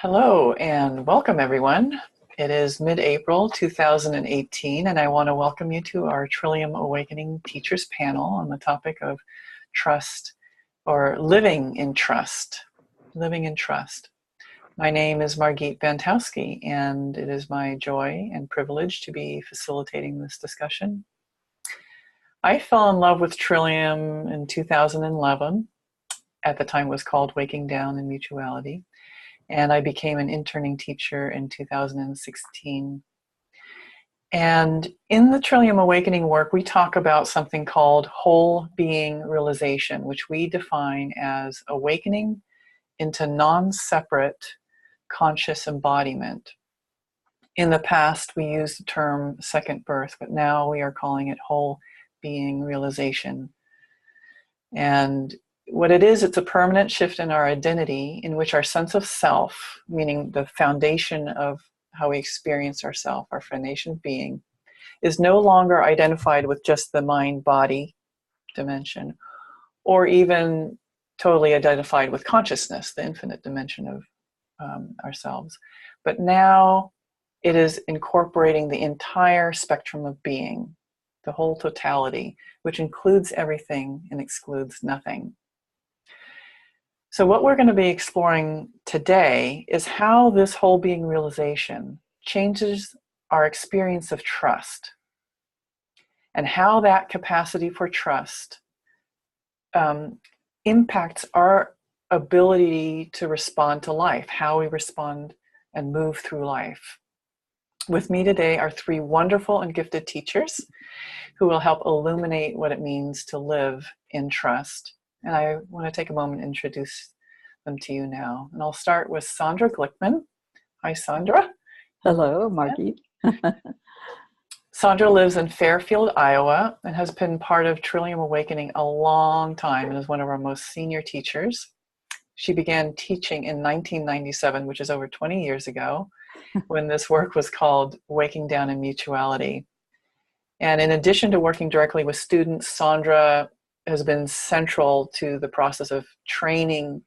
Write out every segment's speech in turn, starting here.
Hello and welcome everyone. It is mid-April 2018 and I want to welcome you to our Trillium Awakening Teachers Panel on the topic of trust or living in trust. Living in trust. My name is Margit Bantowski and it is my joy and privilege to be facilitating this discussion. I fell in love with Trillium in 2011. At the time it was called Waking Down in Mutuality. And I became an interning teacher in 2016. And in the Trillium Awakening work, we talk about something called whole being realization, which we define as awakening into non-separate conscious embodiment. In the past, we used the term second birth, but now we are calling it whole being realization. And what it is, it's a permanent shift in our identity in which our sense of self, meaning the foundation of how we experience ourselves, our foundation of being, is no longer identified with just the mind-body dimension, or even totally identified with consciousness, the infinite dimension of ourselves. But now it is incorporating the entire spectrum of being, the whole totality, which includes everything and excludes nothing. So what we're going to be exploring today is how this whole being realization changes our experience of trust and how that capacity for trust impacts our ability to respond to life, how we respond and move through life. With me today are three wonderful and gifted teachers who will help illuminate what it means to live in trust. And I want to take a moment and introduce them to you now. And I'll start with Sandra Glickman. Hi, Sandra. Hello, Margit. Sandra lives in Fairfield, Iowa, and has been part of Trillium Awakening a long time and is one of our most senior teachers. She began teaching in 1997, which is over 20 years ago, when this work was called Waking Down in Mutuality. And in addition to working directly with students, Sandra has been central to the process of training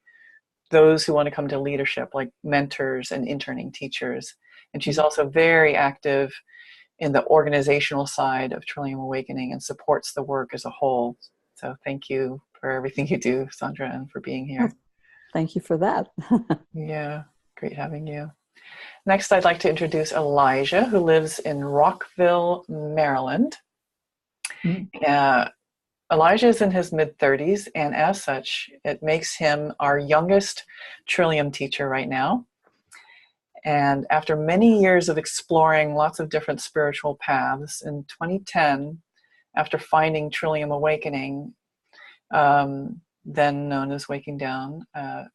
those who want to come to leadership, like mentors and interning teachers. And she's also very active in the organizational side of Trillium Awakening and supports the work as a whole. So thank you for everything you do, Sandra, and for being here. Oh, thank you for that. Yeah, great having you. Next, I'd like to introduce Elijah, who lives in Rockville, Maryland. Elijah is in his mid-30s, and as such, it makes him our youngest Trillium teacher right now. And after many years of exploring lots of different spiritual paths, in 2010, after finding Trillium Awakening, then known as Waking Down,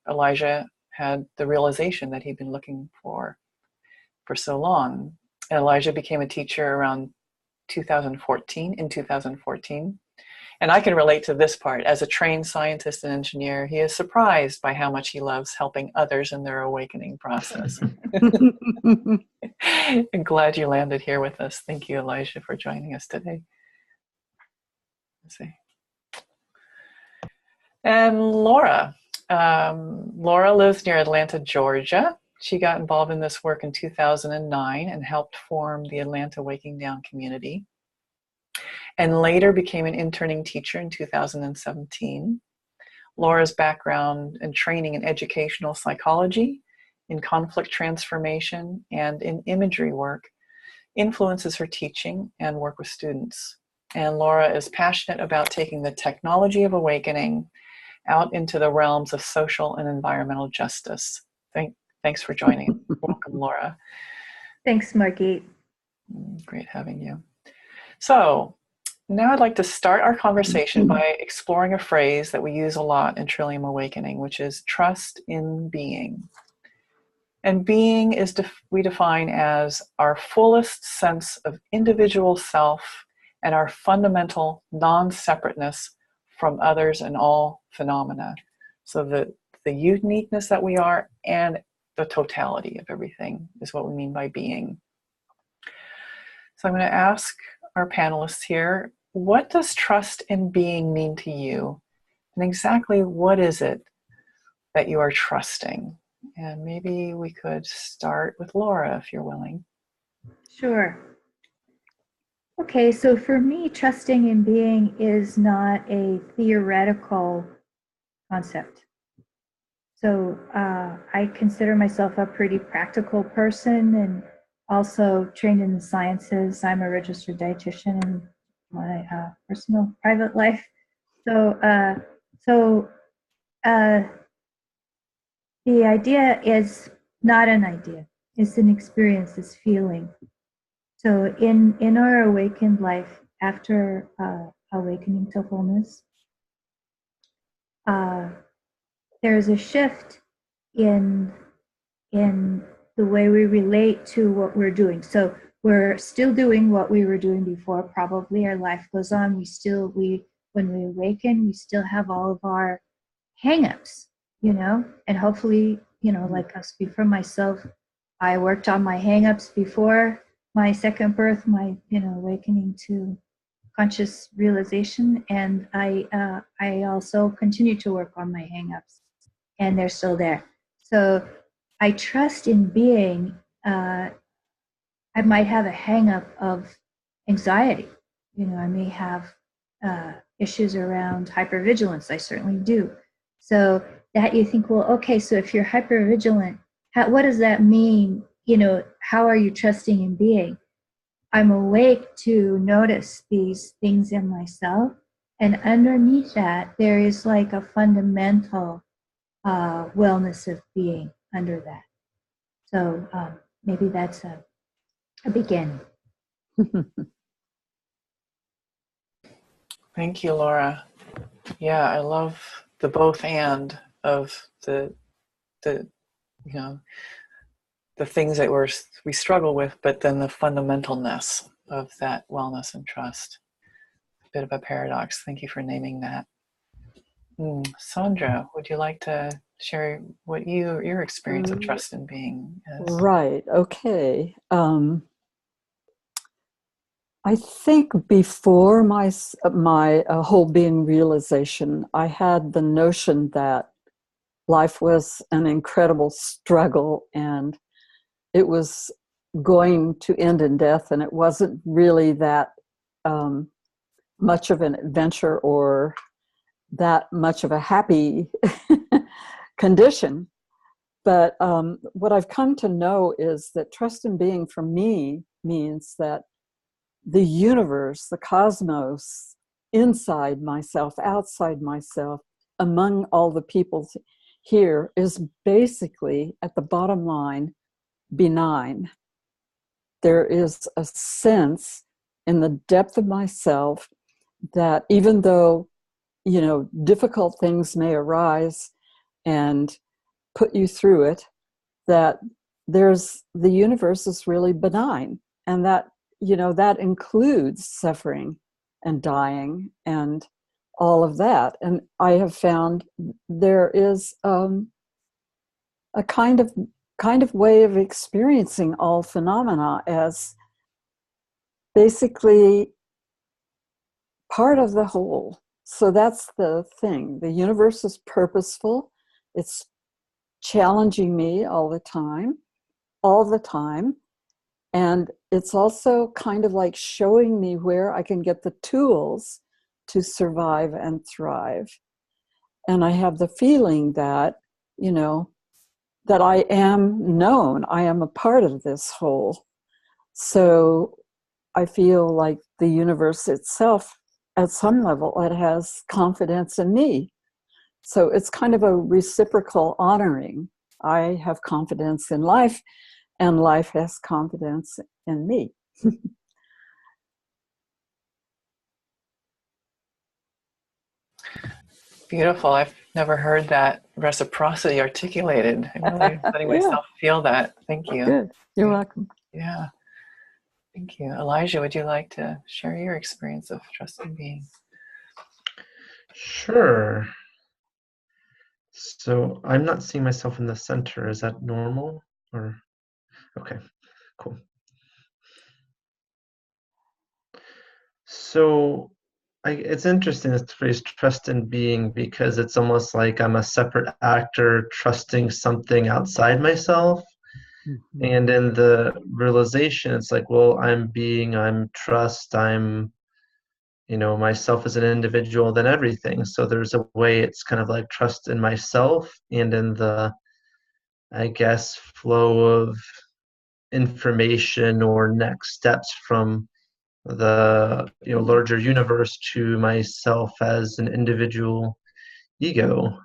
Elijah had the realization that he'd been looking for so long. And Elijah became a teacher around 2014. And I can relate to this part. As a trained scientist and engineer, he is surprised by how much he loves helping others in their awakening process. I'm glad you landed here with us. Thank you, Elijah, for joining us today. Let's see. And Laura. Laura lives near Atlanta, Georgia. She got involved in this work in 2009 and helped form the Atlanta Waking Down community, and later became an interning teacher in 2017. Laura's background and training in educational psychology, in conflict transformation, and in imagery work influences her teaching and work with students. And Laura is passionate about taking the technology of awakening out into the realms of social and environmental justice. Thanks for joining. Welcome, Laura. Thanks, Margit. Great having you. So now I'd like to start our conversation by exploring a phrase that we use a lot in Trillium Awakening, which is trust in being. And being is we define as our fullest sense of individual self and our fundamental non-separateness from others and all phenomena. So the uniqueness that we are and the totality of everything is what we mean by being. So I'm going to ask our panelists here, what does trust in being mean to you? And exactly what is it that you are trusting? And maybe we could start with Laura, if you're willing. Sure. Okay, so for me, trusting in being is not a theoretical concept. So I consider myself a pretty practical person and also trained in the sciences. I'm a registered dietitian in my personal private life. So, uh, the idea is not an idea. It's an experience, it's feeling. So in our awakened life, after awakening to wholeness, uh, there's a shift in in the way we relate to what we're doing. So we're still doing what we were doing before. Probably our life goes on. We when we awaken, we still have all of our hangups, and hopefully, like I'll speak for myself. I worked on my hangups before my second birth, my awakening to conscious realization, and I also continue to work on my hangups, and they're still there. So I trust in being. I might have a hang up of anxiety. I may have issues around hypervigilance. I certainly do. So that you think, well, okay, so if you're hypervigilant, what does that mean? How are you trusting in being? I'm awake to notice these things in myself. And underneath that, there is like a fundamental wellness of being under that. So maybe that's a beginning. Thank you, Laura. Yeah, I love the both and of the the things that we struggle with, but then the fundamentalness of that wellness and trust. A bit of a paradox. Thank you for naming that. Sandra, would you like to share what your experience of trust in being is? Right. Okay. I think before my whole being realization, I had the notion that life was an incredible struggle and it was going to end in death, and it wasn't really that much of an adventure or that much of a happy condition. But what I've come to know is that trust in being for me means that the universe, the cosmos, inside myself, outside myself, among all the people here is basically, at the bottom line, benign. There is a sense in the depth of myself that even though, difficult things may arise and put you through it, that the universe is really benign, and that that includes suffering and dying and all of that. And I have found there is a kind of way of experiencing all phenomena as basically part of the whole. So that's the thing. The universe is purposeful. It's challenging me all the time. And it's also kind of like showing me where I can get the tools to survive and thrive. And I have the feeling that, that I am known. I am a part of this whole. So I feel like the universe itself, at some level, it has confidence in me. So it's kind of a reciprocal honoring. I have confidence in life, and life has confidence in me. Beautiful. I've never heard that reciprocity articulated. I'm really letting myself feel that. Thank you. Good. You're welcome. Yeah. Thank you. Elijah, would you like to share your experience of trust in being? Sure. So I'm not seeing myself in the center. Is that normal? Or okay, cool. So it's interesting, this phrase trust in being, because it's almost like I'm a separate actor trusting something outside myself. Mhm. And in the realization, it's like, well, I'm being, I'm trust, I'm, myself as an individual, then everything. So there's a way it's kind of like trust in myself and in the, I guess, flow of information or next steps from the larger universe to myself as an individual ego.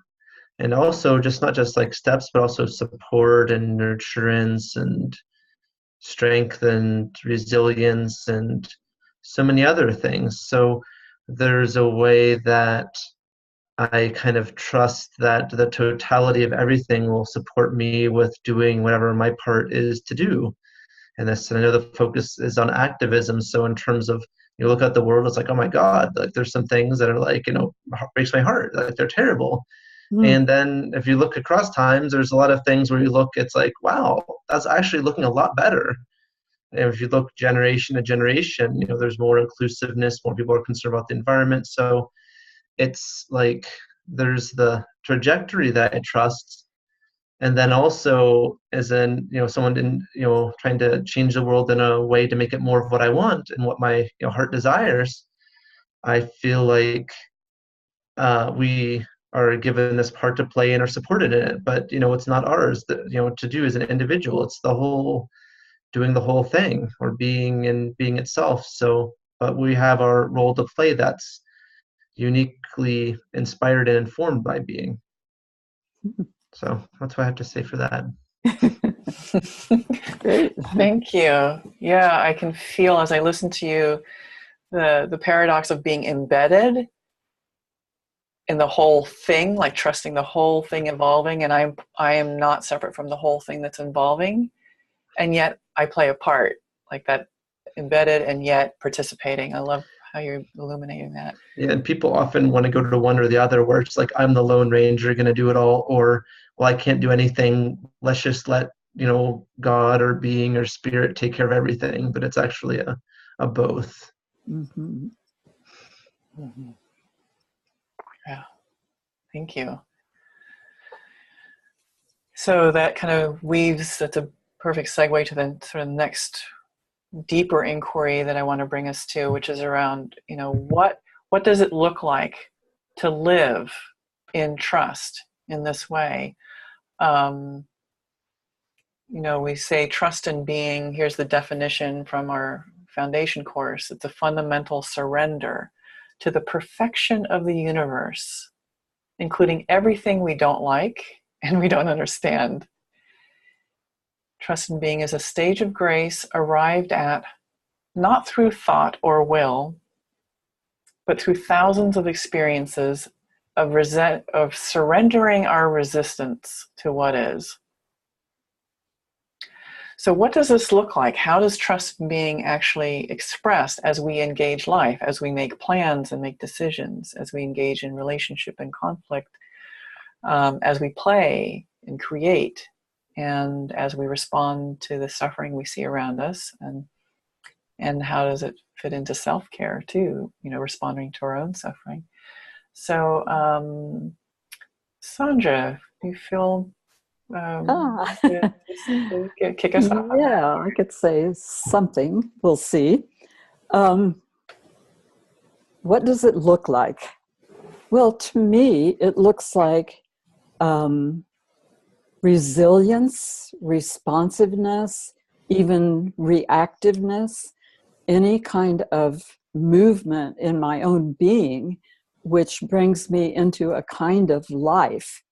And also just not just like steps, but also support and nurturance and strength and resilience and so many other things. So there's a way that I kind of trust that the totality of everything will support me with doing whatever my part is to do. And this, and I know the focus is on activism. So in terms of, you look at the world, it's like, oh my God, like there's some things that are like, breaks my heart, like they're terrible. Mm. And then if you look across times, there's a lot of things where you look, it's like, wow, that's actually looking a lot better. And if you look generation to generation, there's more inclusiveness, more people are concerned about the environment. So it's like there's the trajectory that I trust. And then also as in, someone in, trying to change the world in a way to make it more of what I want and what my heart desires, I feel like we are given this part to play and are supported in it, but it's not ours to do as an individual. It's the whole doing the whole thing, or being itself. So but we have our role to play that's uniquely inspired and informed by being. So that's what I have to say for that. Great. Thank you. Yeah, I can feel as I listen to you the paradox of being embedded in the whole thing, like trusting the whole thing evolving, and I am not separate from the whole thing that's evolving, and yet I play a part, like that, embedded and yet participating. I love how you're illuminating that. Yeah, and people often want to go to one or the other, where it's like I'm the Lone Ranger going to do it all, or well, I can't do anything. Let's just let God or being or spirit take care of everything. But it's actually a both. Mm-hmm. Mm-hmm. Yeah, thank you. So that kind of weaves, that's a perfect segue to the sort of next deeper inquiry that I want to bring us to, which is around, what does it look like to live in trust in this way? We say trust in being, here's the definition from our foundation course. It's a fundamental surrender to the perfection of the universe, including everything we don't like and we don't understand. Trust in being is a stage of grace arrived at not through thought or will, but through thousands of experiences of surrendering our resistance to what is. So what does this look like? How does trust being actually expressed as we engage life, as we make plans and make decisions, as we engage in relationship and conflict, as we play and create, and as we respond to the suffering we see around us, and how does it fit into self-care too, responding to our own suffering. So, Sandra, do you feel to kick us off on that? Yeah, I could say something. We'll see. What does it look like? Well, to me, it looks like resilience, responsiveness, even reactiveness, any kind of movement in my own being, which brings me into a kind of life,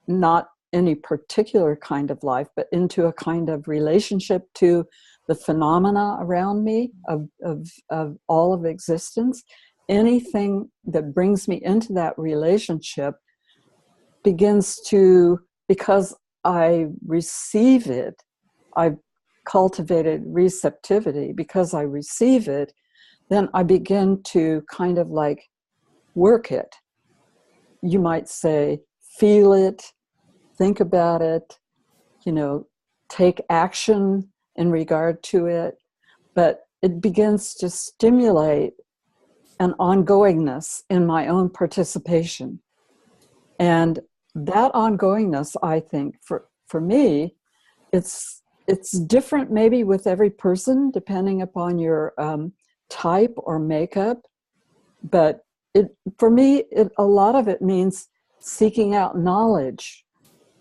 not any particular kind of life, but into a kind of relationship to the phenomena around me of all of existence. Anything that brings me into that relationship begins to, because I receive it, I've cultivated receptivity, because I receive it, then I begin to kind of like work it. You might say, feel it, think about it, take action in regard to it, but it begins to stimulate an ongoingness in my own participation. And that ongoingness, I think, for me, it's different maybe with every person, depending upon your type or makeup. But for me, a lot of it means seeking out knowledge.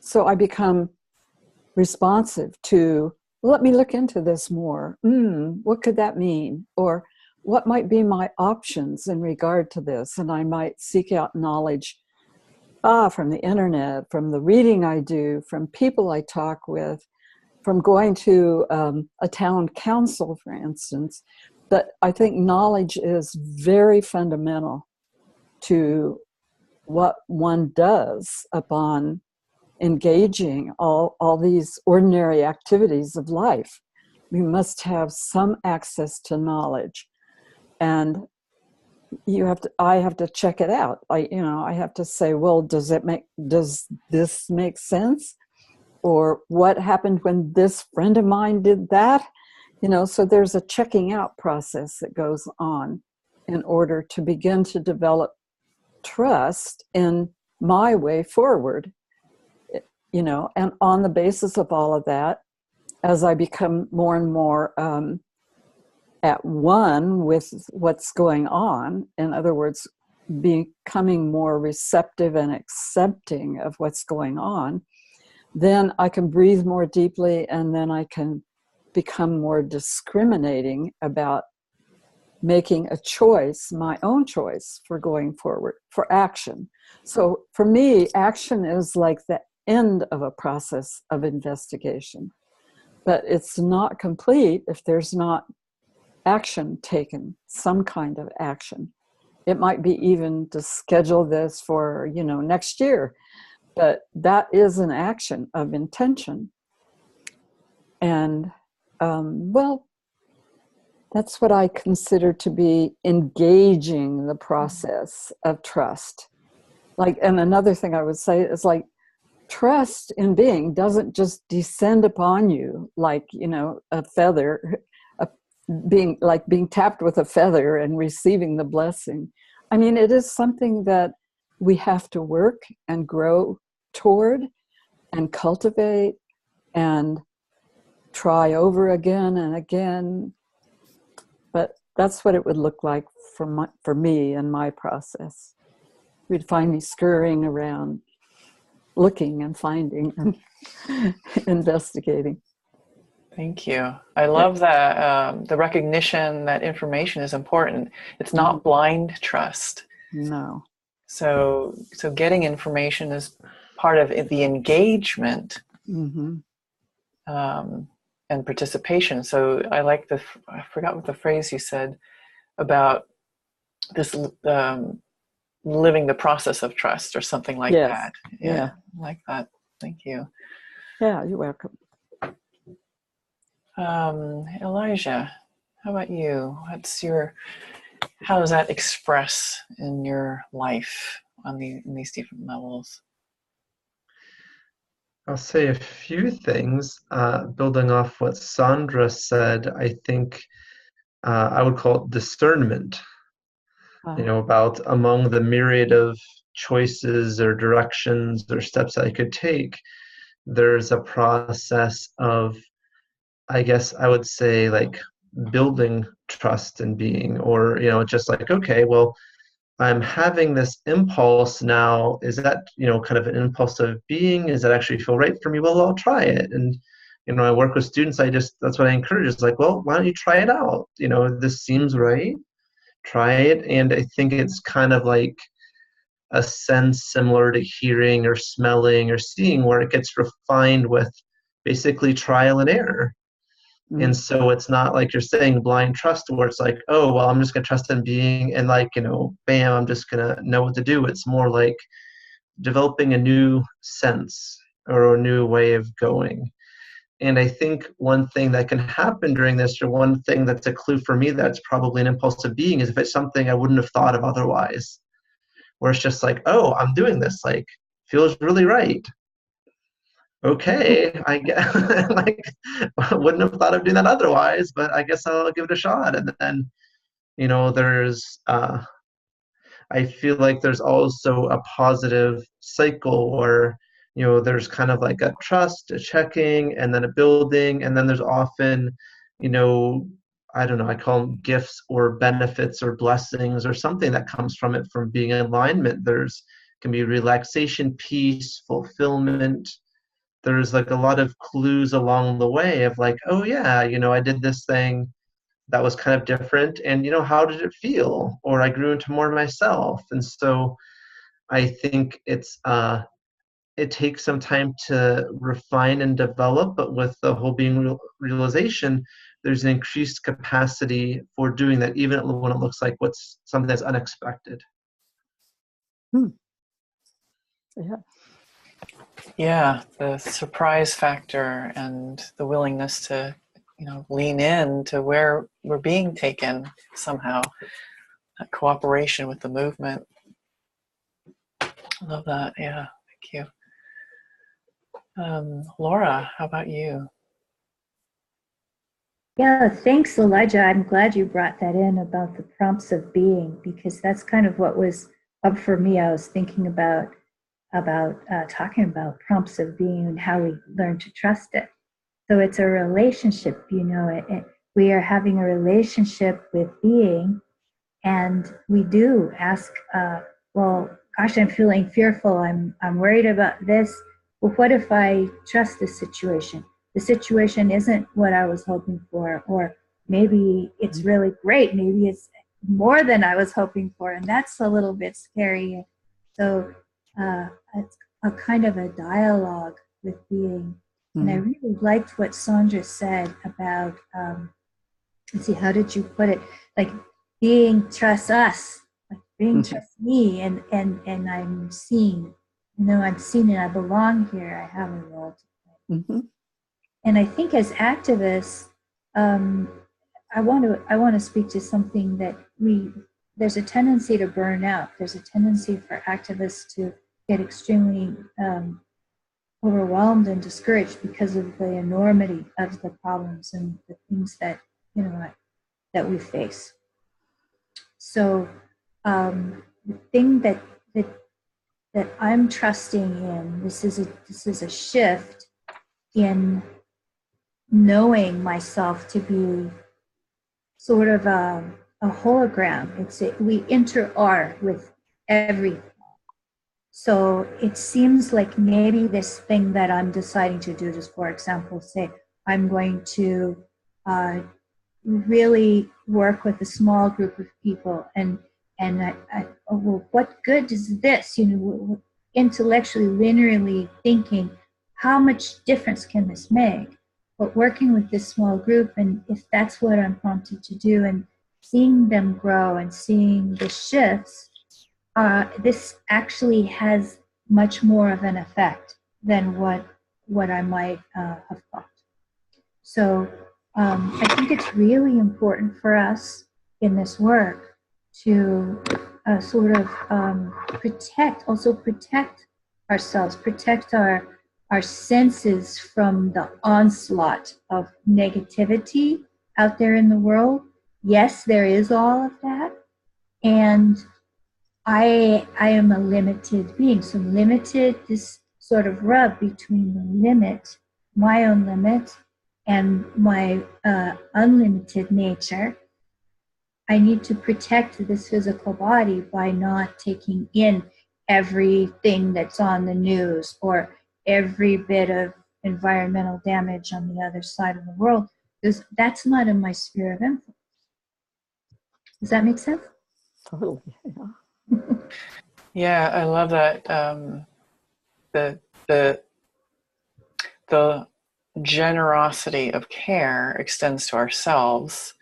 So I become responsive to, let me look into this more. What could that mean? Or what might be my options in regard to this? And I might seek out knowledge from the internet, from the reading I do, from people I talk with, from going to a town council, for instance. But I think knowledge is very fundamental to what one does upon engaging all these ordinary activities of life. We must have some access to knowledge, and I have to check it out. I have to say, well, does this make sense? Or what happened when this friend of mine did that? So there's a checking out process that goes on in order to begin to develop trust in my way forward. And on the basis of all of that, as I become more and more at one with what's going on, in other words, becoming more receptive and accepting of what's going on, then I can breathe more deeply, and then I can become more discriminating about making a choice, my own choice for going forward, for action. So for me, action is like the end of a process of investigation. But it's not complete if there's not action taken, some kind of action. It might be even to schedule this for, next year. But that is an action of intention. And, that's what I consider to be engaging the process of trust. And another thing I would say is trust in being doesn't just descend upon you like, a feather, being tapped with a feather and receiving the blessing. I mean, it is something that we have to work and grow toward and cultivate and try over again and again. But that's what it would look like for me in my process. You'd find me scurrying around, looking and finding and investigating. Thank you. I love that the recognition that information is important. It's not blind trust. No. So getting information is part of the engagement and participation. So I like I forgot what the phrase you said about this living the process of trust or something like that. Yeah, I like that. Thank you. Yeah, you're welcome. Elijah, how about you? How does that express in your life in these different levels? I'll say a few things. Building off what Sandra said, I think I would call it discernment. About among the myriad of choices or directions or steps I could take, there's a process of, I guess I would say, building trust in being, or just okay, well, I'm having this impulse now. Is that kind of an impulse of being? Does that actually feel right for me? Well, I'll try it. And I work with students. That's what I encourage. It's well, why don't you try it out? This seems right. Try it. And I think it's kind of like a sense similar to hearing or smelling or seeing, where it gets refined with basically trial and error. And so it's not like you're saying blind trust, where it's oh, well, I'm just going to trust in being and bam, I'm just going to know what to do. It's more like developing a new sense or a new way of going. And I think one thing that can happen during this, or one thing that's a clue for me that's probably an impulse of being, is if it's something I wouldn't have thought of otherwise, where it's just oh, I'm doing this, feels really right. Okay, I guess I wouldn't have thought of doing that otherwise, but I guess I'll give it a shot. And then, there's I feel like there's also a positive cycle where, there's kind of like a trust, a checking, and then a building, and then there's often, you know, I don't know, I call them gifts or benefits or blessings or something that comes from it, from being in alignment. There's can be relaxation, peace, fulfillment. There's like a lot of clues along the way of like, oh yeah, I did this thing that was kind of different, and how did it feel? Or I grew into more myself. And so I think it takes some time to refine and develop, but with the whole being realization, there's an increased capacity for doing that, even when it looks like what's something that's unexpected. Yeah. Yeah, the surprise factor and the willingness to, lean in to where we're being taken somehow. That cooperation with the movement. I love that. Yeah, thank you. Laura, how about you? Yeah, thanks, Elijah. I'm glad you brought that in about the prompts of being, because that's kind of what was up for me. I was thinking about talking about prompts of being and how we learn to trust it. So it's a relationship, we are having a relationship with being, and we do ask, well, gosh, I'm feeling fearful. I'm worried about this. Well, what if I trust this situation? The situation isn't what I was hoping for, or maybe it's really great. Maybe it's more than I was hoping for, and that's a little bit scary. So it's a kind of a dialogue with being. And I really liked what Sandra said about, let's see, how did you put it? Like being trusts us, like being trusts me, and I'm seen. I'm seen and I belong here. I have a role to play. And I think as activists, I want to speak to something that there's a tendency to burn out. There's a tendency for activists to get extremely overwhelmed and discouraged because of the enormity of the problems and the things that that we face. So the thing that I'm trusting in, this is a shift in knowing myself to be sort of a hologram. We inter-are with everything. So it seems like maybe this thing that I'm deciding to do, just for example, say I'm going to really work with a small group of people, and well, what good is this? Intellectually, linearly thinking, how much difference can this make? But working with this small group, and if that's what I'm prompted to do, and seeing them grow and seeing the shifts, this actually has much more of an effect than what I might have thought. So I think it's really important for us in this work to sort of protect ourselves, protect our senses from the onslaught of negativity out there in the world. Yes, there is all of that. And I am a limited being. So limited, this sort of rub between the limit, my own limit, and my unlimited nature. I need to protect this physical body by not taking in everything that's on the news or every bit of environmental damage on the other side of the world, because that's not in my sphere of influence. Does that make sense? Totally. Yeah, I love that. The generosity of care extends to ourselves,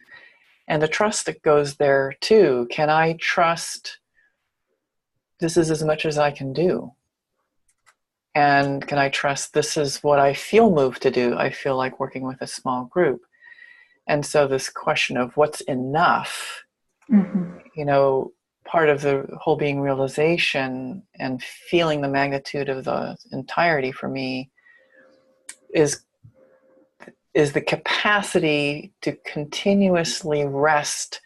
and the trust that goes there too. Can I trust this is as much as I can do? And can I trust this is what I feel moved to do? I feel like working with a small group. And so this question of what's enough, part of the whole being realization and feeling the magnitude of the entirety for me is the capacity to continuously rest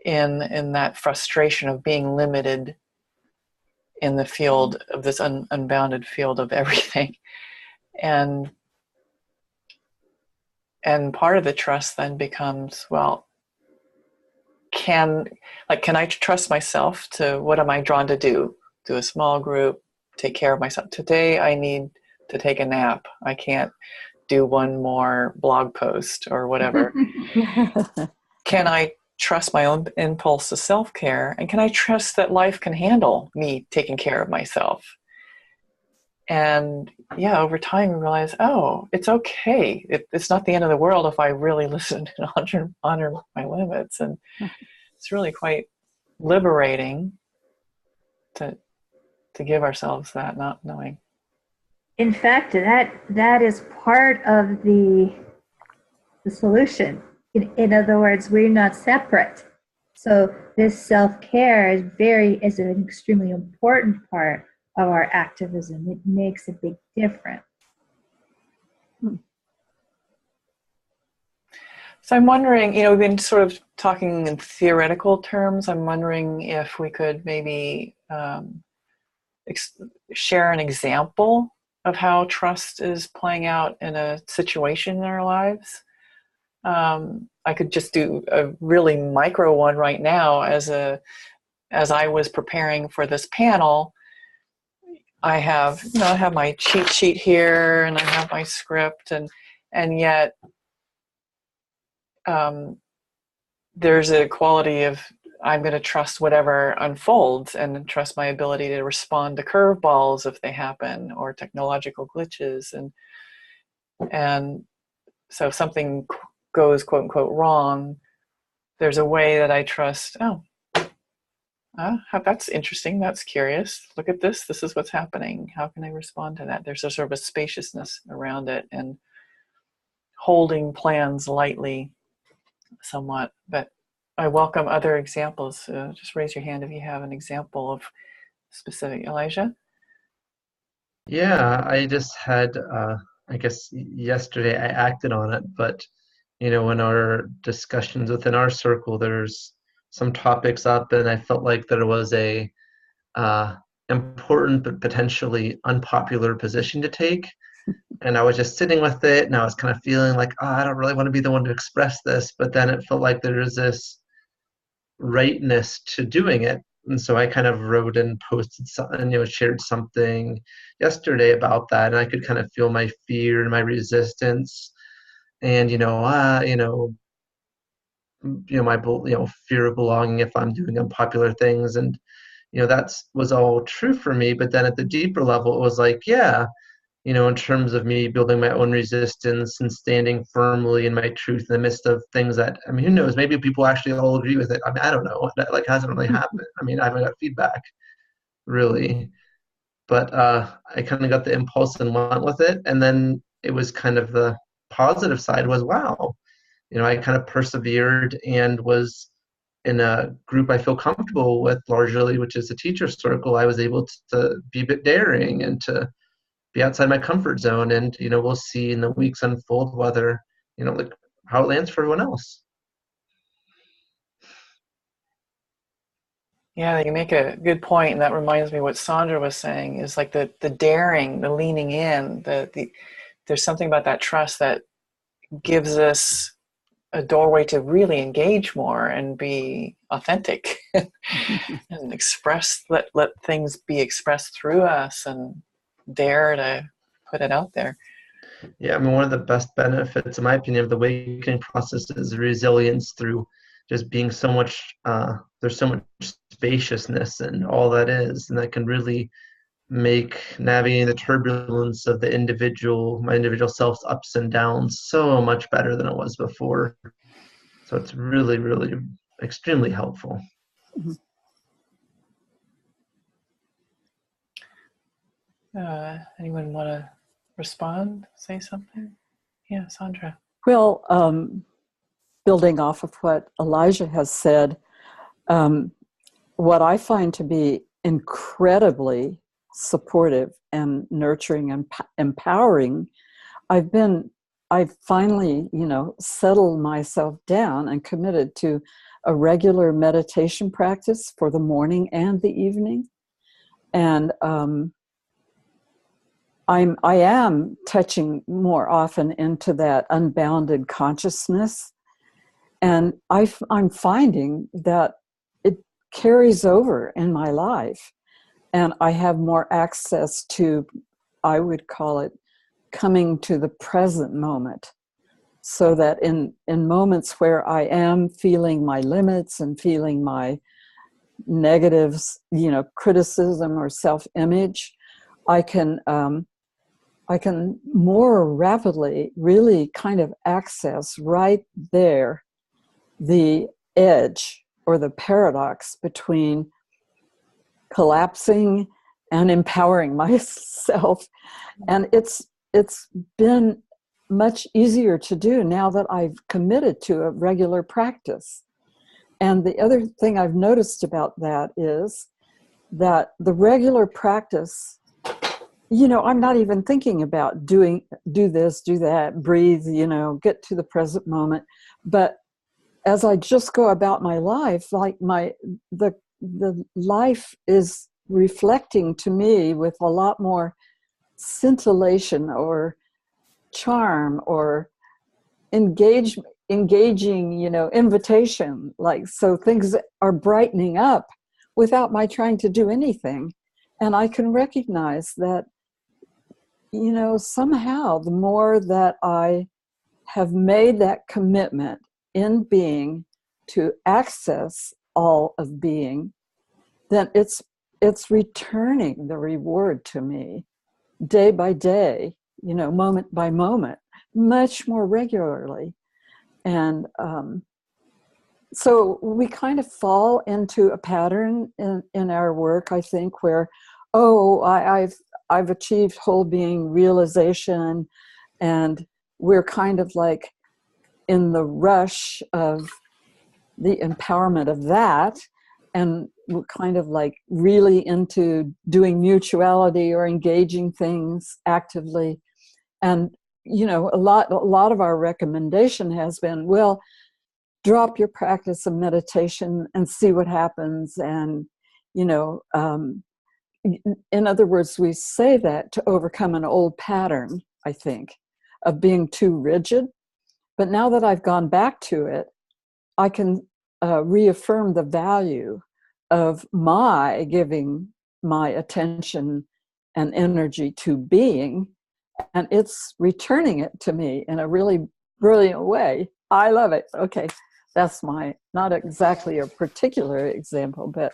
in that frustration of being limited in the field of this unbounded field of everything. And part of the trust then becomes, well, can I trust myself to, what am I drawn to do? Do a small group, take care of myself. Today I need to take a nap. I can't do one more blog post or whatever. Can I trust my own impulse to self-care? And can I trust that life can handle me taking care of myself? And yeah, over time you realize, oh, it's okay. It's not the end of the world if I really listen and honor my limits. And it's really quite liberating to give ourselves that, not knowing. In fact, that is part of the solution. In other words, we're not separate. So this self-care is an extremely important part of our activism. It makes a big difference. So I'm wondering, we've been sort of talking in theoretical terms. I'm wondering if we could maybe share an example of how trust is playing out in a situation in our lives. I could just do a really micro one right now. As I was preparing for this panel, I have my cheat sheet here, and I have my script, and yet there's a quality of, I'm going to trust whatever unfolds and trust my ability to respond to curveballs if they happen, or technological glitches. And so if something goes quote unquote wrong, there's a way that I trust, that's interesting, that's curious, look at this is what's happening, how can I respond to that? There's a sort of a spaciousness around it, and holding plans lightly somewhat. But I welcome other examples. Just raise your hand if you have an example of specific. Elijah? Yeah, I just had, I guess yesterday I acted on it, but in our discussions within our circle, there's some topics up, and I felt like there was a important but potentially unpopular position to take. And I was just sitting with it, and I was kind of feeling like, I don't really want to be the one to express this, but then it felt like there is this rightness to doing it. And so I kind of wrote and posted something, shared something yesterday about that, and I could kind of feel my fear and my resistance, and my fear of belonging if I'm doing unpopular things, and that was all true for me. But then at the deeper level, it was like, yeah, in terms of me building my own resistance and standing firmly in my truth in the midst of things that, who knows, maybe people actually all agree with it. I don't know. That hasn't really happened. I haven't got feedback, really. But I kind of got the impulse and went with it. And then it was kind of the positive side was, wow, I kind of persevered and was in a group I feel comfortable with largely, which is a teacher circle. I was able to be a bit daring and to be outside my comfort zone, and we'll see in the weeks unfold whether how it lands for everyone else. Yeah, you make a good point, and that reminds me what Sandra was saying is like the daring, the leaning in, there's something about that trust that gives us a doorway to really engage more and be authentic and express, let things be expressed through us, and dare to put it out there. Yeah, one of the best benefits, in my opinion, of the awakening process is resilience through just being so much, there's so much spaciousness and all that is, and that can really make navigating the turbulence of my individual self's ups and downs so much better than it was before. So it's really, really extremely helpful. Anyone want to respond, say something? Yeah, Sandra. Well, building off of what Elijah has said, what I find to be incredibly supportive and nurturing and empowering, I've been I finally, settled myself down and committed to a regular meditation practice for the morning and the evening. And I am touching more often into that unbounded consciousness. And I'm finding that it carries over in my life. And I have more access to, I would call it, coming to the present moment. So that in moments where I am feeling my limits and feeling my negatives, criticism or self-image, I can more rapidly really kind of access right there the edge or the paradox between collapsing and empowering myself. And it's been much easier to do now that I've committed to a regular practice. And the other thing I've noticed about that is that the regular practice, I'm not even thinking about do this, do that, breathe, get to the present moment. But as I just go about my life, like the life is reflecting to me with a lot more scintillation or charm or engaging, invitation. Like, so things are brightening up without my trying to do anything. And I can recognize that, somehow the more that I have made that commitment in being to access all of being, then it's returning the reward to me day by day, moment by moment, much more regularly. And so we kind of fall into a pattern in our work, I think, where, I've achieved whole being realization, and we're kind of like in the rush of the empowerment of that, and we're kind of like really into doing mutuality or engaging things actively. And a lot of our recommendation has been, well, drop your practice of meditation and see what happens. And in other words, we say that to overcome an old pattern, I think, of being too rigid. But now that I've gone back to it, I can reaffirm the value of my giving my attention and energy to being, and it's returning it to me in a really brilliant way. I love it. Okay, that's not exactly a particular example, but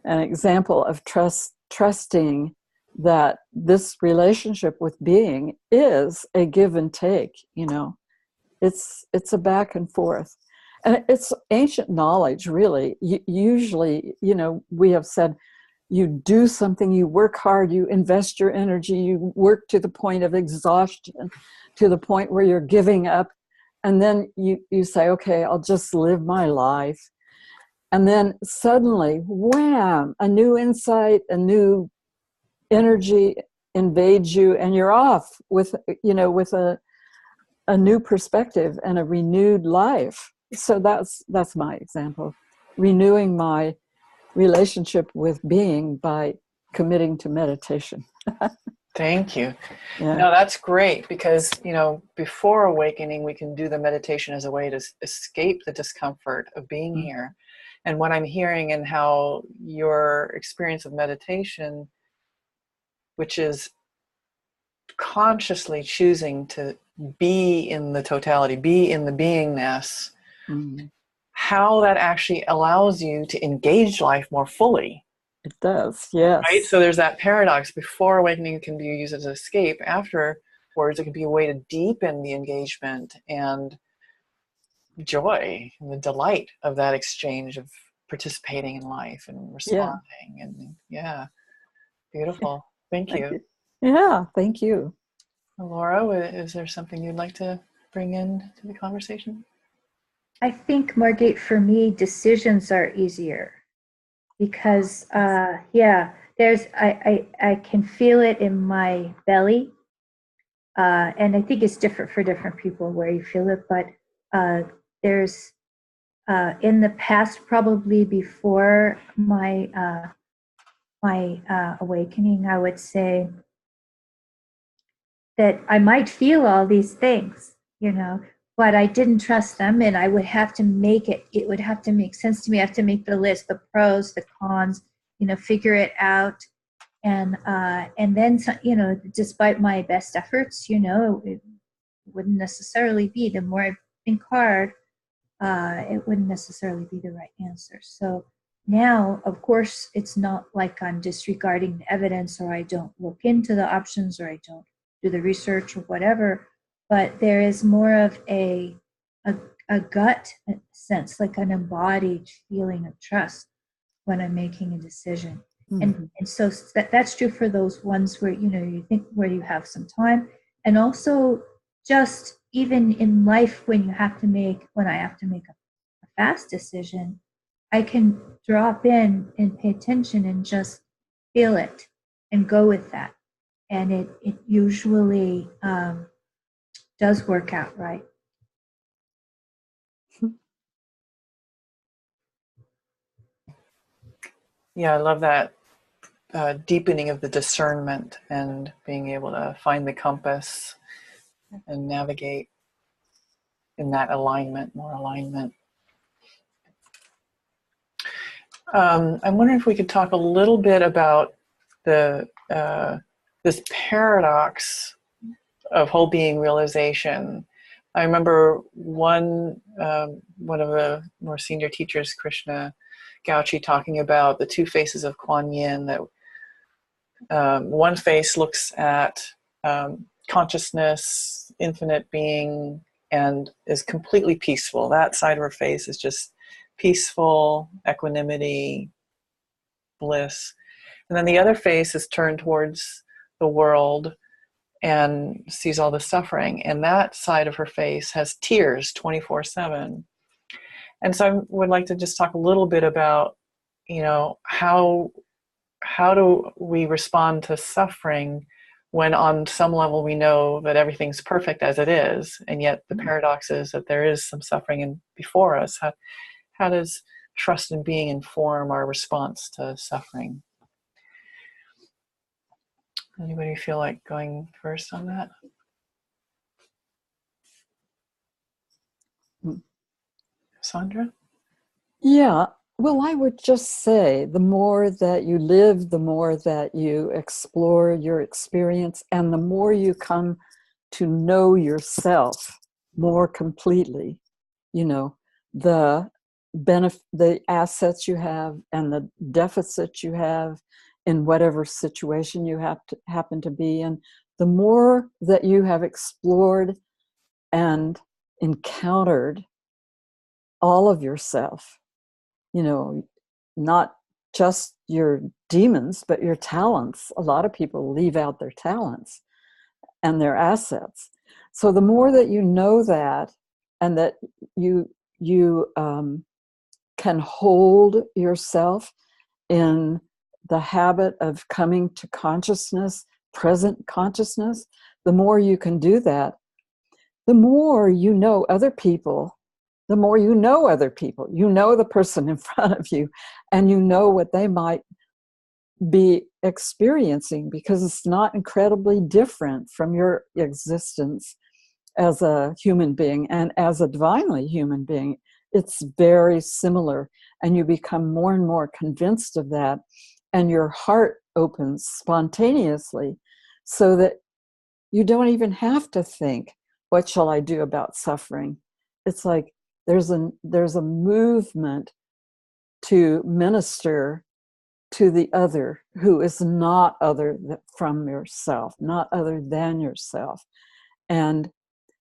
an example of trusting that this relationship with being is a give and take. It's a back and forth. And it's ancient knowledge, really. Usually, we have said, you do something, you work hard, you invest your energy, you work to the point of exhaustion, to the point where you're giving up. And then you say, okay, I'll just live my life. And then suddenly, wham, a new insight, a new energy invades you, and you're off with a new perspective and a renewed life. So that's my example, renewing my relationship with being by committing to meditation. Thank you. Yeah. No, that's great, because, before awakening, we can do the meditation as a way to escape the discomfort of being here. And what I'm hearing and how your experience of meditation, which is consciously choosing to be in the totality, be in the beingness, how that actually allows you to engage life more fully. It does, yes. Right? So there's that paradox. Before awakening, it can be used as an escape. Afterwards, it can be a way to deepen the engagement and joy and the delight of that exchange of participating in life and responding. Yeah. And yeah, beautiful. Thank you. Yeah, thank you. Laura, is there something you'd like to bring in to the conversation? I think, Margate, for me, decisions are easier because, I can feel it in my belly and I think it's different for different people where you feel it, but there's in the past, probably before my awakening, I would say that I might feel all these things, but I didn't trust them, and I would have to make it would have to make sense to me. I have to make the list, the pros, the cons, figure it out. And then, despite my best efforts, it wouldn't necessarily be. The more I think hard, it wouldn't necessarily be the right answer. So now, of course, it's not like I'm disregarding the evidence, or I don't look into the options, or I don't do the research or whatever, but there is more of a gut sense, like an embodied feeling of trust when I'm making a decision. Mm-hmm. And so that's true for those ones where, you think where you have some time, and also just even in life when I have to make a fast decision, I can drop in and pay attention and just feel it and go with that. And it usually does work out right. Yeah, I love that deepening of the discernment and being able to find the compass and navigate in that more alignment. I'm wondering if we could talk a little bit about the this paradox of whole being realization. I remember one of the more senior teachers, Krishna Gauchi, talking about the two faces of Kuan Yin. That one face looks at consciousness, infinite being, and is completely peaceful. That side of her face is just peaceful, equanimity, bliss. And then the other face is turned towards the world and sees all the suffering. And that side of her face has tears 24/7. And so I would like to just talk a little bit about, how do we respond to suffering when on some level we know that everything's perfect as it is, and yet the paradox is that there is some suffering before us. How does trust in being inform our response to suffering? Anybody feel like going first on that? Sandra? Yeah, well, I would just say the more that you live, the more that you explore your experience, and the more you come to know yourself more completely, the the assets you have and the deficits you have in whatever situation you happen to be in, the more that you have explored and encountered all of yourself, not just your demons, but your talents. A lot of people leave out their talents and their assets. So the more that you know that, and that you can hold yourself in the habit of coming to consciousness, present consciousness, the more you can do that, the more you know other people. The more you know other people, you know the person in front of you, and you know what they might be experiencing, because it's not incredibly different from your existence as a human being and as a divinely human being. It's very similar, and you become more and more convinced of that, and your heart opens spontaneously so that you don't even have to think, what shall I do about suffering? It's like there's a movement to minister to the other who is not other from yourself, not other than yourself. And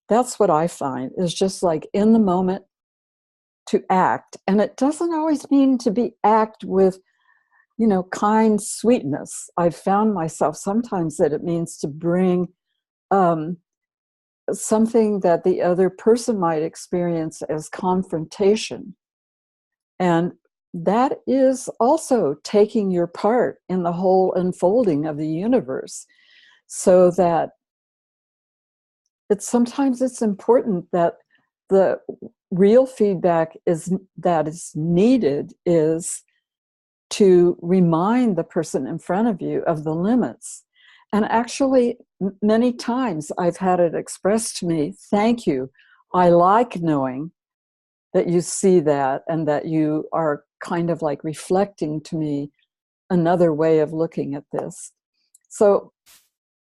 that's what I find is just like in the moment to act. And it doesn't always mean to be act with, kind sweetness. I've found myself sometimes that it means to bring something that the other person might experience as confrontation. And that is also taking your part in the whole unfolding of the universe, so that sometimes it's important that the real feedback that is needed is to remind the person in front of you of the limits. And actually, many times I've had it expressed to me, thank you. I like knowing that you see that and that you are kind of like reflecting to me another way of looking at this. So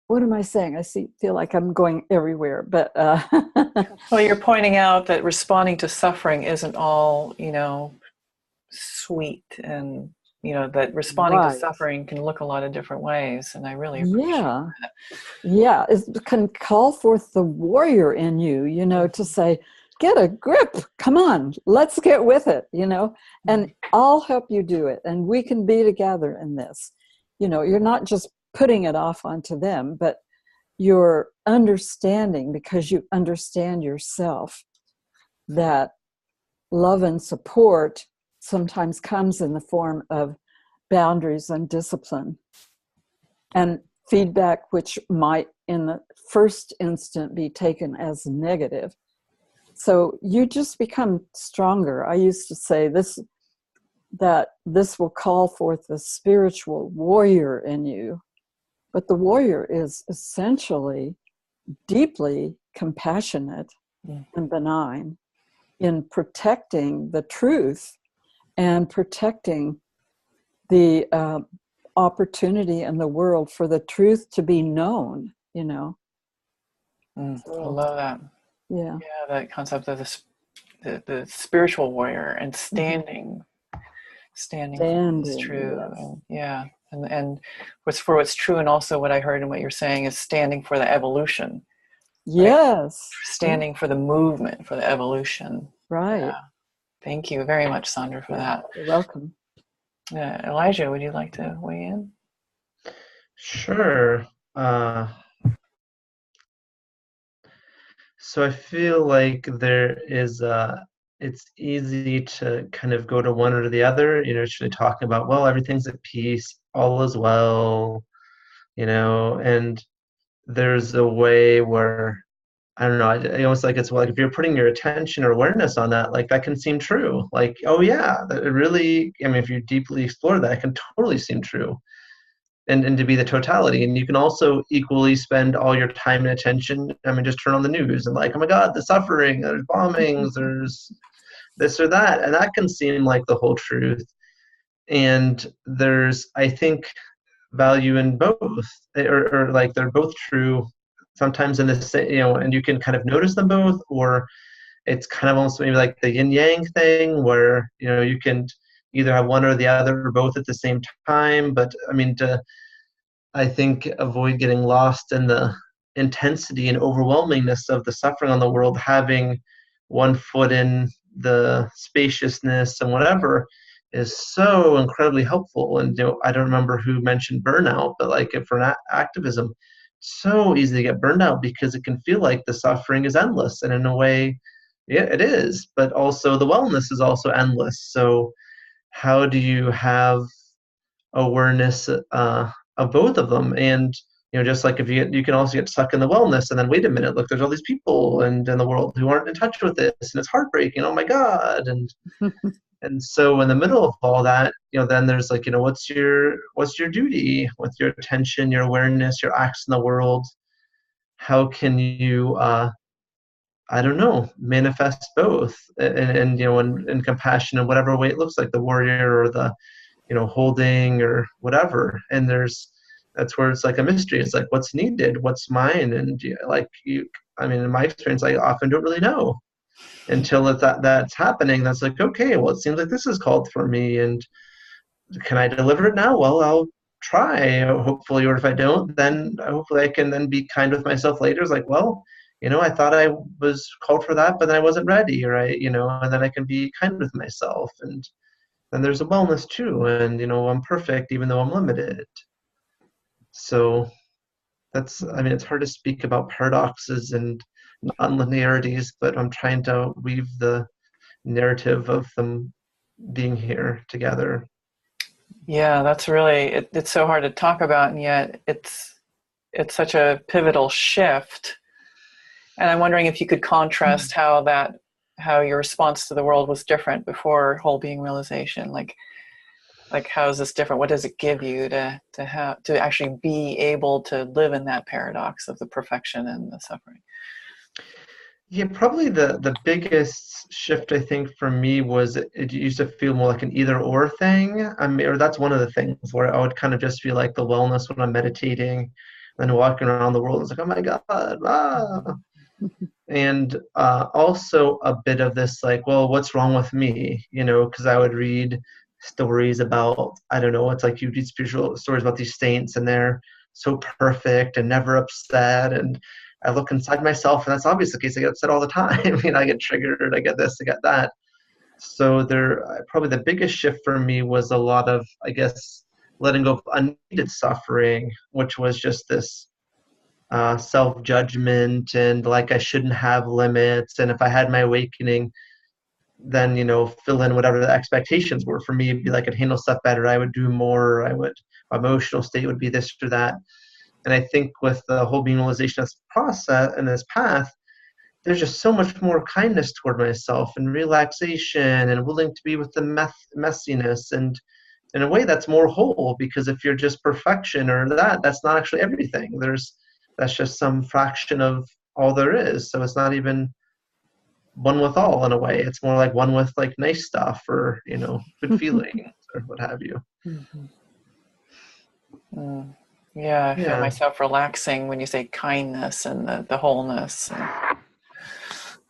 what am I saying? Feel like I'm going everywhere, but well, you're pointing out that responding to suffering isn't all, sweet, and that responding to right. suffering can look a lot of different ways, and I really appreciate that. Yeah, it can call forth the warrior in you, to say, get a grip, come on, let's get with it, and I'll help you do it, and we can be together in this. You're not just putting it off onto them, but you're understanding, because you understand yourself, that love and support sometimes comes in the form of boundaries and discipline and feedback, which might in the first instant be taken as negative. So you just become stronger. I used to say that this will call forth the spiritual warrior in you. But the warrior is essentially deeply compassionate and benign in protecting the truth and protecting the opportunity in the world for the truth to be known, I love that. Yeah, that concept of the spiritual warrior and standing for what's true. Yes. And what's true, and also what I heard and what you're saying is standing for the evolution. Yes. Right? Standing for the movement, for the evolution. Right. Yeah. Thank you very much, Sandra, for that. You're welcome. Elijah, would you like to weigh in? Sure. So I feel like there is it's easy to kind of go to one or the other, usually talking about, well, everything's at peace, all is well, and there's a way where, I don't know, I almost like it's like if you're putting your attention or awareness on that, like that can seem true. Like, oh yeah, that it really, if you deeply explore that, it can totally seem true. And to be the totality. And you can also equally spend all your time and attention, just turn on the news and like, oh my God, the suffering, there's bombings, there's this or that. And that can seem like the whole truth. And there's, I think, value in both, or like they're both true sometimes in the same, and you can kind of notice them both, or it's kind of almost maybe like the yin yang thing where, you can either have one or the other or both at the same time. But I think avoid getting lost in the intensity and overwhelmingness of the suffering on the world, having one foot in the spaciousness and whatever is so incredibly helpful. And I don't remember who mentioned burnout, but like for activism, so easy to get burned out because it can feel like the suffering is endless. And in a way, yeah, it is, but also the wellness is also endless. So how do you have awareness of both of them? And just like if you can also get stuck in the wellness and then wait a minute, look, there's all these people and in the world who aren't in touch with this, and it's heartbreaking, oh my God. And so in the middle of all that, then there's like, what's your duty with your attention, your awareness, your acts in the world? How can you I don't know, manifest both, and in compassion in whatever way it looks like, the warrior or the holding or whatever. And that's where it's like a mystery. It's like, what's needed, what's mine? And in my experience, I often don't really know until that's happening. That's like, okay, well, it seems like this is called for me, and can I deliver it now? Well, I'll try, hopefully. Or if I don't, then hopefully I can then be kind with myself later. It's like, well, I thought I was called for that, but then I wasn't ready, right? And then I can be kind with myself. And then there's a wellness too. And, I'm perfect even though I'm limited. So it's hard to speak about paradoxes and nonlinearities, but I'm trying to weave the narrative of them being here together. Yeah, that's really, it's so hard to talk about, and yet it's such a pivotal shift And I'm wondering if you could contrast how your response to the world was different before whole being realization. Like how is this different? What does it give you to actually be able to live in that paradox of the perfection and the suffering? Yeah, probably the biggest shift I think for me was it used to feel more like an either or thing. I mean, or that's one of the things where I would kind of just feel like the wellness when I'm meditating, and walking around the world. It's like, oh my God, ah. And also a bit of this like, well, what's wrong with me? You know, because I would read stories about, I don't know, it's like you read spiritual stories about these saints and they're so perfect and never upset. And I look inside myself, and that's obviously the case. I get upset all the time. I mean, I get triggered, I get this, I get that. So there, probably the biggest shift for me was a lot of, I guess, letting go of unneeded suffering, which was just this self-judgment and like I shouldn't have limits. And if I had my awakening, then, you know, fill in whatever the expectations were for me. It'd be like I'd handle stuff better, I would do more, my emotional state would be this or that. And I think with the whole being realization of this process and this path, there's just so much more kindness toward myself and relaxation and willing to be with the messiness, and in a way that's more whole, because if you're just perfection or that's not actually everything. That's just some fraction of all there is. So it's not even one with all in a way. It's more like one with like nice stuff, or, you know, good feelings or what have you. Mm-hmm. Yeah, I feel Yeah. myself relaxing when you say kindness and the wholeness.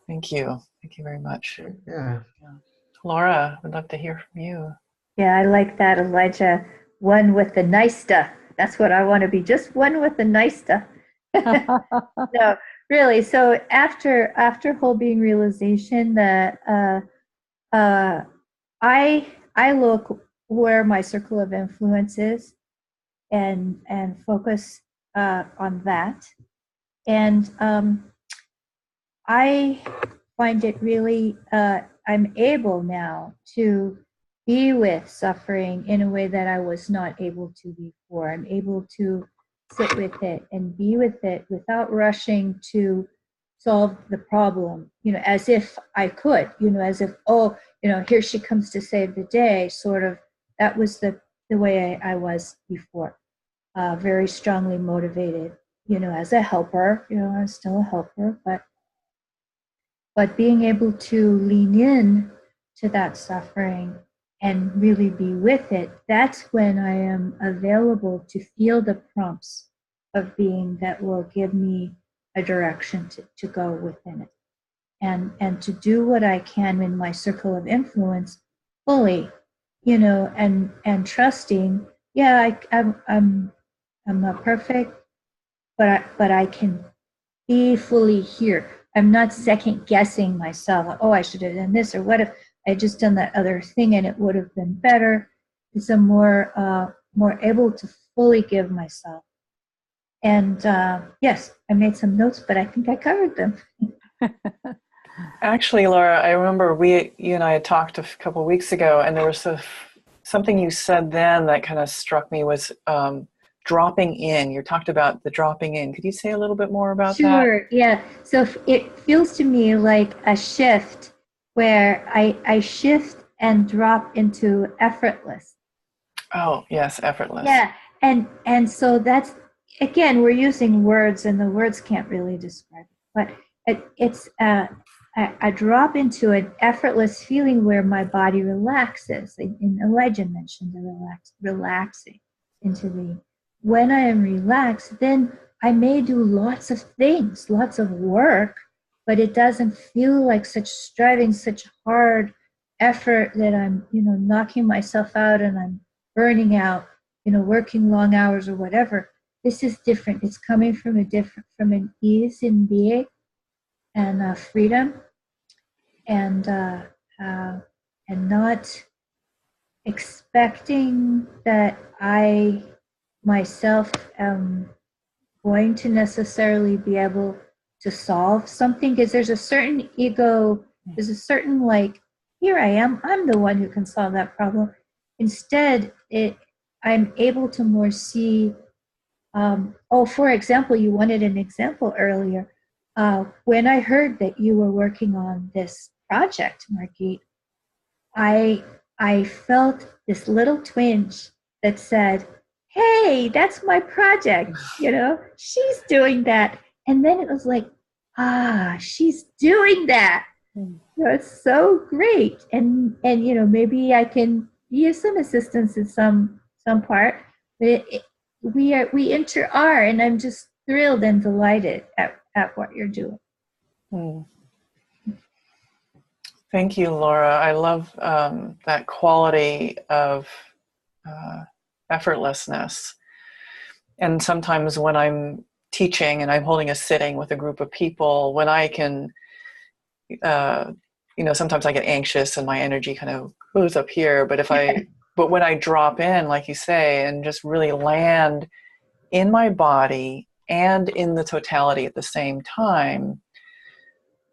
Thank you. Thank you very much. Yeah. Laura, I'd love to hear from you. Yeah, I like that, Elijah. One with the nice stuff. That's what I want to be. Just one with the nice stuff. No, really. So after whole being realization, that I look where my circle of influence is, and focus on that, and I find it really. I'm able now to be with suffering in a way that I was not able to before. I'm able to sit with it and be with it without rushing to solve the problem, you know, as if I could, you know, as if, oh, you know, here she comes to save the day, sort of. That was the way I was before, very strongly motivated, you know, as a helper. You know, I'm still a helper, but being able to lean in to that suffering and really be with it, that's when I am available to feel the prompts of being that will give me a direction to go within it, and to do what I can in my circle of influence fully, you know, and trusting, yeah, I'm not perfect, but I can be fully here. I'm not second guessing myself. Oh, I should have done this, or what if I had just done that other thing and it would have been better. It's a more able to fully give myself. And yes, I made some notes, but I think I covered them. Actually, Laura, I remember you and I had talked a couple of weeks ago, and there was something you said then that kind of struck me was dropping in. You talked about the dropping in. Could you say a little bit more about that? Sure, yeah. So it feels to me like a shift where I shift and drop into effortless. Oh, yes, effortless. Yeah, and so that's, again, we're using words, and the words can't really describe it, but it's I drop into an effortless feeling where my body relaxes. And Elijah mentioned the relaxing into the. When I am relaxed, then I may do lots of things, lots of work, but it doesn't feel like such striving, such hard effort that I'm, you know, knocking myself out and I'm burning out, you know, working long hours or whatever. This is different. It's coming from an ease in being, and freedom, and not expecting that I myself am going to necessarily be able to solve something, because there's a certain ego, there's a certain like, here I am, I'm the one who can solve that problem. Instead, I'm able to more see, for example, you wanted an example earlier. when I heard that you were working on this project, Margit, I felt this little twinge that said, "Hey, that's my project." She's doing that, and then it was like, she's doing that. It's so great, and maybe I can be of some assistance in some part. But we are, and I'm just thrilled and delighted at what you're doing. Thank you, Laura. I love that quality of effortlessness. And sometimes when I'm teaching and I'm holding a sitting with a group of people, when I can, sometimes I get anxious and my energy kind of goes up here. But when I drop in, like you say, and just really land in my body and in the totality at the same time,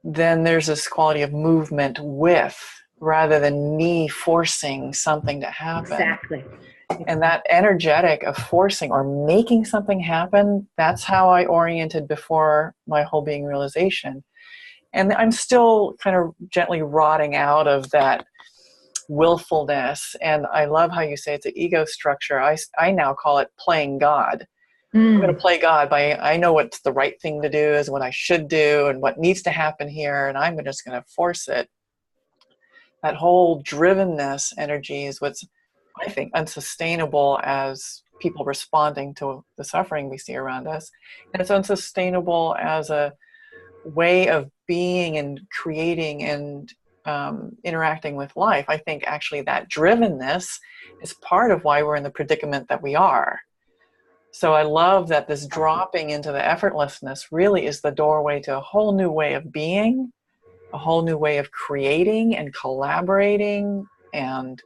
then there's this quality of movement with, rather than me forcing something to happen. Exactly. And that energetic of forcing or making something happen, that's how I oriented before my whole being realization. And I'm still kind of gently rotting out of that willfulness. And I love how you say it's an ego structure. I now call it playing God. I'm going to play God by, I know what's the right thing to do is what I should do and what needs to happen here, and I'm just going to force it. That whole drivenness energy is what's, I think, unsustainable as people responding to the suffering we see around us. And it's unsustainable as a way of being and creating and interacting with life. I think actually that drivenness is part of why we're in the predicament that we are. So I love that this dropping into the effortlessness really is the doorway to a whole new way of being, a whole new way of creating and collaborating and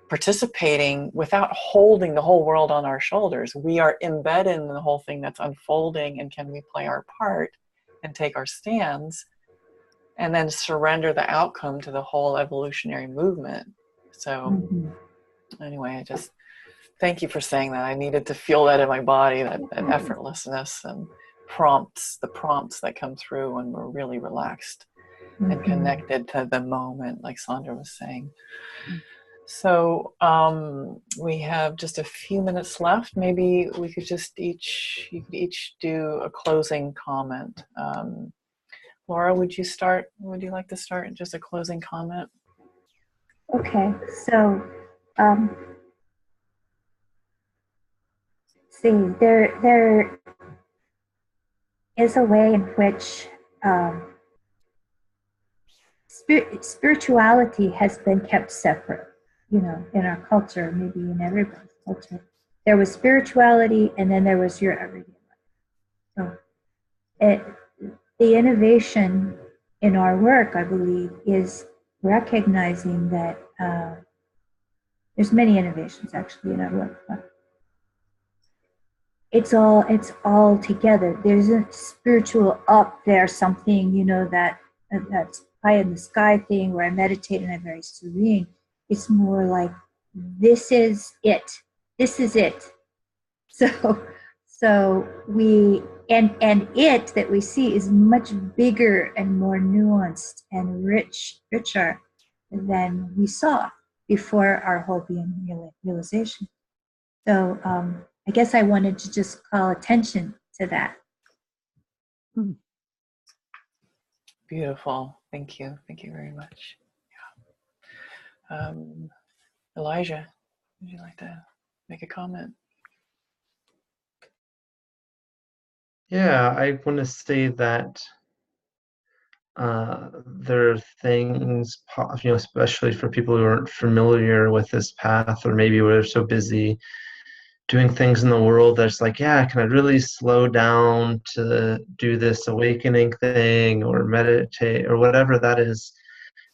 participating without holding the whole world on our shoulders. We are embedded in the whole thing that's unfolding, and can we play our part and take our stands and then surrender the outcome to the whole evolutionary movement. So anyway, I just thank you for saying that. I needed to feel that in my body, that effortlessness and the prompts that come through when we're really relaxed and connected to the moment, like Sandra was saying. So we have just a few minutes left. Maybe we could you could each do a closing comment. Laura, would you like to start just a closing comment? Okay, so there is a way in which spirituality has been kept separate, in our culture, maybe in everybody's culture. There was spirituality, and then there was your everyday life. So the innovation in our work, I believe, is recognizing that there's many innovations actually in our work, but it's all together. There's a spiritual up there, something, that's high in the sky thing where I meditate and I'm very serene. It's more like, this is it. This is it. So we, and it that we see is much bigger and more nuanced and richer than we saw before our whole being realization. So I guess I wanted to just call attention to that. Beautiful. Thank you. Thank you very much. Yeah. Elijah, would you like to make a comment? Yeah, I want to say that there are things, especially for people who aren't familiar with this path, or maybe we're so busy doing things in the world that's like, yeah, can I really slow down to do this awakening thing or meditate or whatever that is,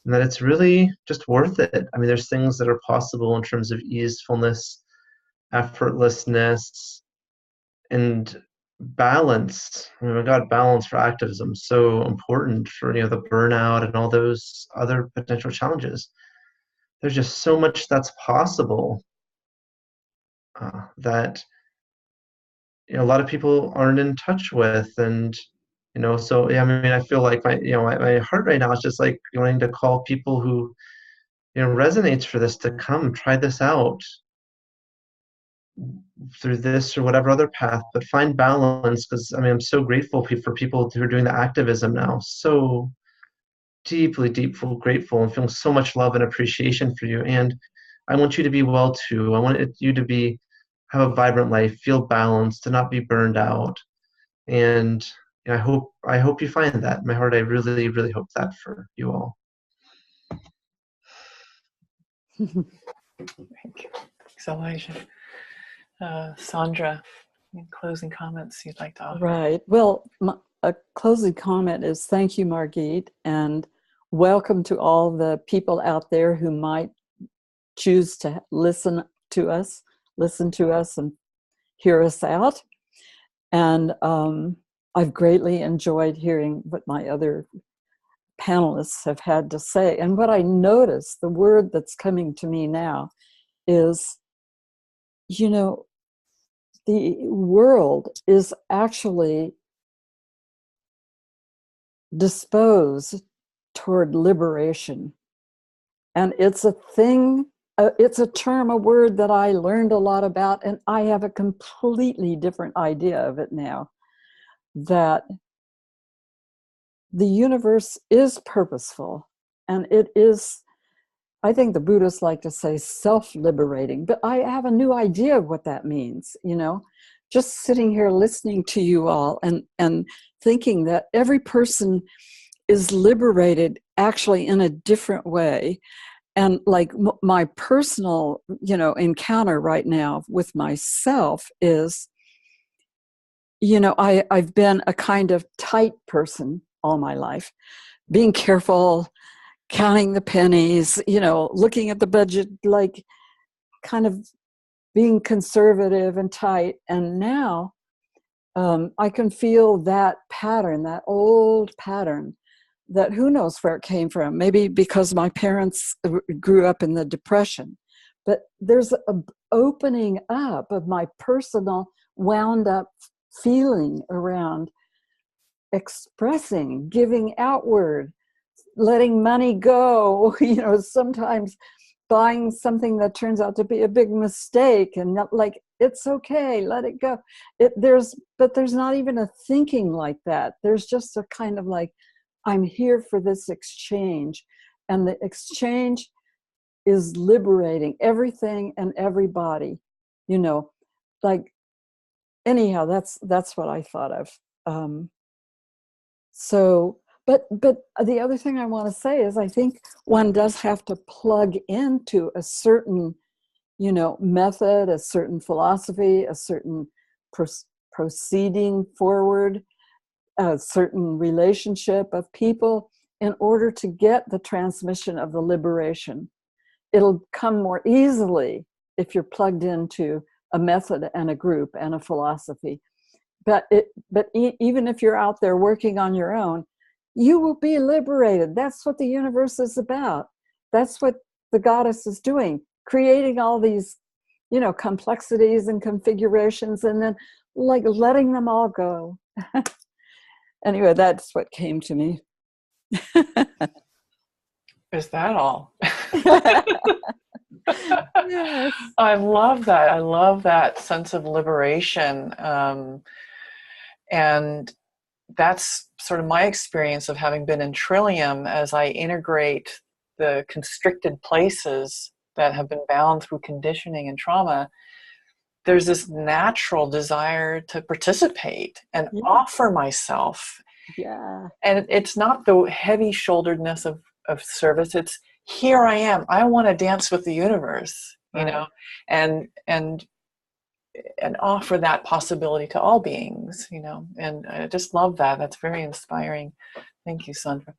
and that it's really just worth it. I mean, there's things that are possible in terms of easefulness, effortlessness, and balance. Oh my God, balance for activism is so important for the burnout and all those other potential challenges. There's just so much that's possible that a lot of people aren't in touch with, and So yeah, I mean, I feel like my heart right now is just like wanting to call people who, resonates for this to come try this out through this or whatever other path, but find balance. Because I mean, I'm so grateful for people who are doing the activism now. So deeply, deeply grateful and feeling so much love and appreciation for you. And I want you to be well too. I want you to have a vibrant life, feel balanced, to not be burned out. And I hope you find that. In my heart, I really, really hope that for you all. Thank you. Thanks, Elijah. Sandra, any closing comments you'd like to offer? Right. Well, a closing comment is thank you, Margit, and welcome to all the people out there who might choose to listen to us and hear us out. And I've greatly enjoyed hearing what my other panelists have had to say. And what I notice, the word that's coming to me now is, the world is actually disposed toward liberation. And it's a thing, it's a term, a word that I learned a lot about, and I have a completely different idea of it now, that the universe is purposeful, and it is, I think the Buddhists like to say self-liberating, but I have a new idea of what that means, just sitting here listening to you all and thinking that every person is liberated actually in a different way. And like my personal, encounter right now with myself is, I've been a kind of tight person all my life, being careful, counting the pennies, looking at the budget, like kind of being conservative and tight. And now I can feel that pattern, that old pattern, that who knows where it came from. Maybe because my parents grew up in the Depression. But there's an opening up of my personal wound up feeling around expressing, giving outward, letting money go, sometimes buying something that turns out to be a big mistake, and not like, it's okay, let it go. But there's not even a thinking like that. There's just a kind of like, I'm here for this exchange. And the exchange is liberating everything and everybody, like, anyhow, that's what I thought of. But the other thing I want to say is I think one does have to plug into a certain, method, a certain philosophy, a certain proceeding forward, a certain relationship of people in order to get the transmission of the liberation. It'll come more easily if you're plugged into a method and a group and a philosophy. But even if you're out there working on your own, you will be liberated. That's what the universe is about. That's what the goddess is doing, creating all these, complexities and configurations, and then like letting them all go. Anyway, that's what came to me. Is that all? Yes. I love that. I love that sense of liberation. And that's sort of my experience of having been in Trillium as I integrate the constricted places that have been bound through conditioning and trauma. There's this natural desire to participate and offer myself. Yeah. And it's not the heavy-shoulderedness of service. It's, here I am. I want to dance with the universe, and offer that possibility to all beings, and I just love that. That's very inspiring. Thank you, Sandra.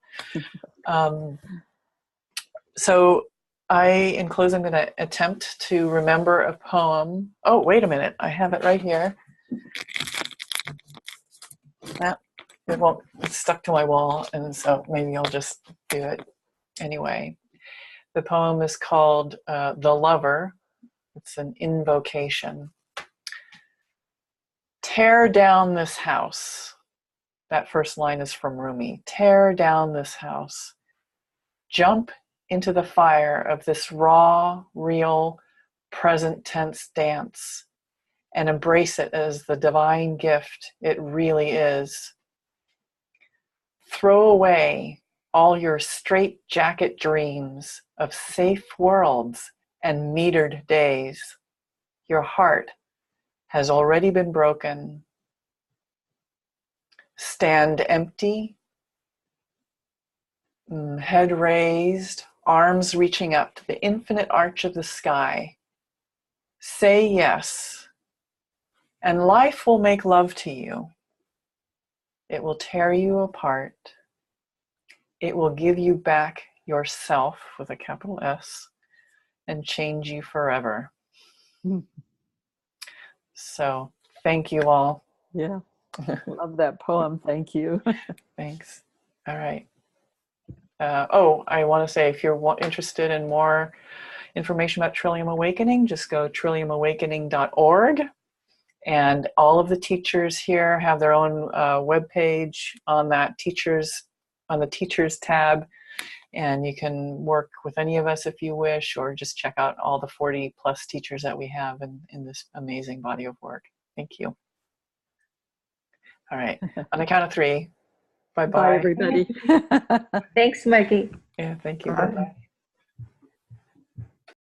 So in closing, I'm going to attempt to remember a poem. Oh, wait a minute. I have it right here. It's stuck to my wall, and so maybe I'll just do it anyway. The poem is called The Lover. It's an invocation. Tear down this house. That first line is from Rumi. Tear down this house. Jump into the fire of this raw, real, present tense dance and embrace it as the divine gift it really is. Throw away all your straitjacket dreams of safe worlds and metered days. Your heart has already been broken. Stand empty, head raised, arms reaching up to the infinite arch of the sky. Say yes, and life will make love to you. It will tear you apart. It will give you back yourself with a capital S and change you forever. So thank you all. Yeah. Love that poem. Thank you. Thanks. All right. I want to say if you're interested in more information about Trillium Awakening, just go trilliumawakening.org. And all of the teachers here have their own webpage on that on the teachers tab. And you can work with any of us if you wish, or just check out all the 40 plus teachers that we have in this amazing body of work. Thank you. All right. On the count of 3. Bye-bye. Bye, everybody. Thanks, Maggie. Yeah, thank you. Bye-bye.